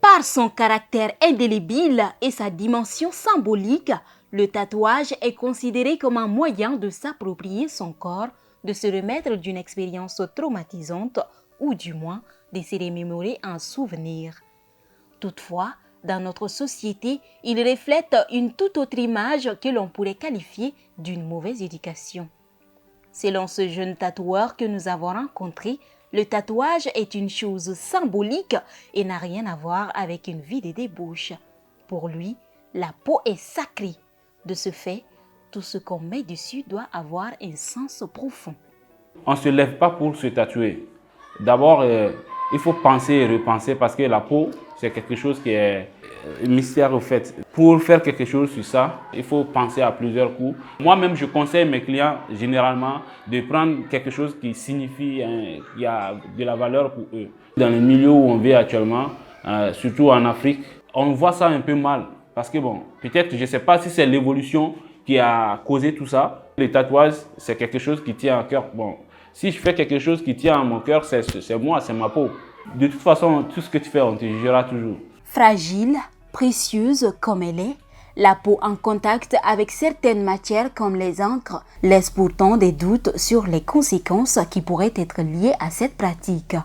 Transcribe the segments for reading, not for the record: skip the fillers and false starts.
Par son caractère indélébile et sa dimension symbolique, le tatouage est considéré comme un moyen de s'approprier son corps, de se remettre d'une expérience traumatisante ou du moins de se remémorer un souvenir. Toutefois, dans notre société, il reflète une toute autre image que l'on pourrait qualifier d'une mauvaise éducation. Selon ce jeune tatoueur que nous avons rencontré, le tatouage est une chose symbolique et n'a rien à voir avec une vie de débauche. Pour lui, la peau est sacrée. De ce fait, tout ce qu'on met dessus doit avoir un sens profond. On ne se lève pas pour se tatouer. D'abord, il faut penser et repenser parce que la peau, c'est quelque chose qui est mystère au fait. Pour faire quelque chose sur ça, il faut penser à plusieurs coups. Moi-même, je conseille mes clients généralement de prendre quelque chose qui signifie qu'il y a de la valeur pour eux. Dans le milieu où on vit actuellement, surtout en Afrique, on voit ça un peu mal. Parce que bon, peut-être, je ne sais pas si c'est l'évolution qui a causé tout ça. Les tatouages, c'est quelque chose qui tient à cœur. Bon, si je fais quelque chose qui tient à mon cœur, c'est moi, c'est ma peau. De toute façon, tout ce que tu fais, on te jugera toujours. Fragile, précieuse comme elle est, la peau en contact avec certaines matières comme les encres laisse pourtant des doutes sur les conséquences qui pourraient être liées à cette pratique.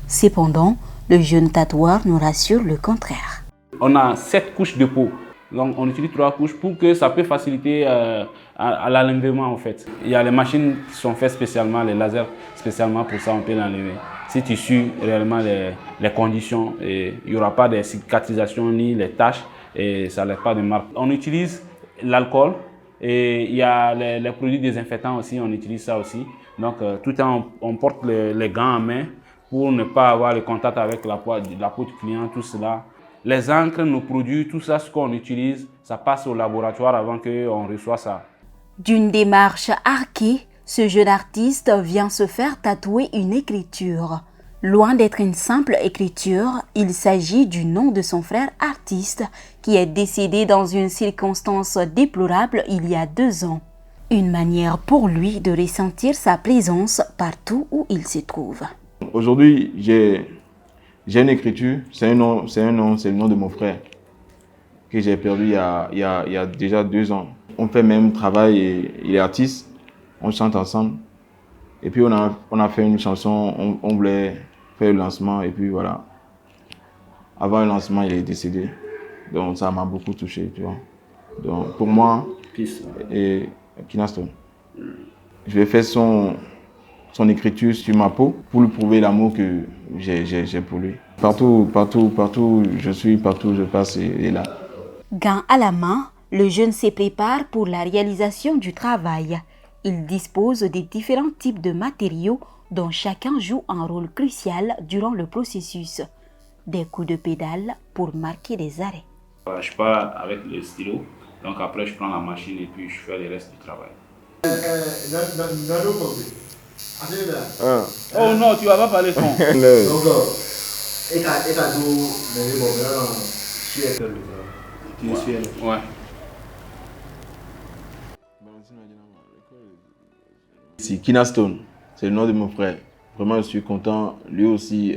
Cependant, le jeune tatoueur nous rassure le contraire. On a 7 couches de peau. Donc on utilise 3 couches pour que ça peut faciliter à l'enlèvement en fait. Il y a les machines qui sont faites spécialement, les lasers spécialement pour ça, on peut l'enlever. Si tu suis réellement les conditions, il n'y aura pas de cicatrisation ni les taches et ça ne laisse pas de marque. On utilise l'alcool et il y a les produits désinfectants aussi, on utilise ça aussi. Donc tout le temps on porte les gants en main pour ne pas avoir le contact avec la peau du client, tout cela. Les encres, nos produits, tout ça, ce qu'on utilise, ça passe au laboratoire avant qu'on reçoive ça. D'une démarche archée, ce jeune artiste vient se faire tatouer une écriture. Loin d'être une simple écriture, il s'agit du nom de son frère artiste qui est décédé dans une circonstance déplorable il y a 2 ans. Une manière pour lui de ressentir sa présence partout où il se trouve. Aujourd'hui, j'ai une écriture, c'est le nom de mon frère que j'ai perdu il y a déjà 2 ans. On fait même travail et il est artiste, on chante ensemble. Et puis on a fait une chanson, on voulait faire le lancement et puis voilà. Avant le lancement, il est décédé. Donc ça m'a beaucoup touché, tu vois. Donc pour moi, et Kinaston, je vais faire son écriture sur ma peau pour lui prouver l'amour que j'ai pour lui. Partout où je suis, partout où je passe, il est là. Gants à la main, le jeune se prépare pour la réalisation du travail. Il dispose des différents types de matériaux dont chacun joue un rôle crucial durant le processus. Des coups de pédale pour marquer des arrêts. Je pars avec le stylo, donc après je prends la machine et puis je fais le reste du travail. Oh non, tu vas pas parler fond. Ouais. C'est Kinaston, c'est le nom de mon frère. Vraiment, je suis content. Lui aussi,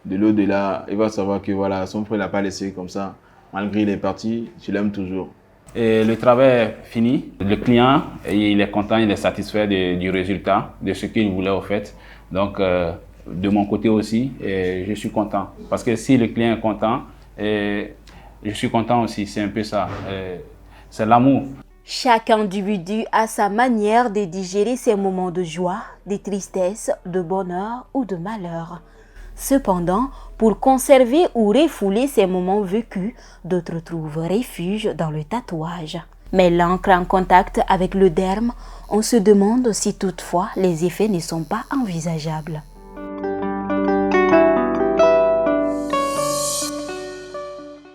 de l'au-delà, il va savoir que voilà, son frère ne l'a pas laissé comme ça. Malgré il est parti, je l'aime toujours. Et le travail est fini. Le client, il est content, il est satisfait du résultat, de ce qu'il voulait au fait. Donc, de mon côté aussi, je suis content. Parce que si le client est content, je suis content aussi. C'est un peu ça. C'est l'amour. Chaque individu a sa manière de digérer ses moments de joie, de tristesse, de bonheur ou de malheur. Cependant, pour conserver ou refouler ces moments vécus, d'autres trouvent refuge dans le tatouage. Mais l'encre en contact avec le derme, on se demande si toutefois les effets ne sont pas envisageables.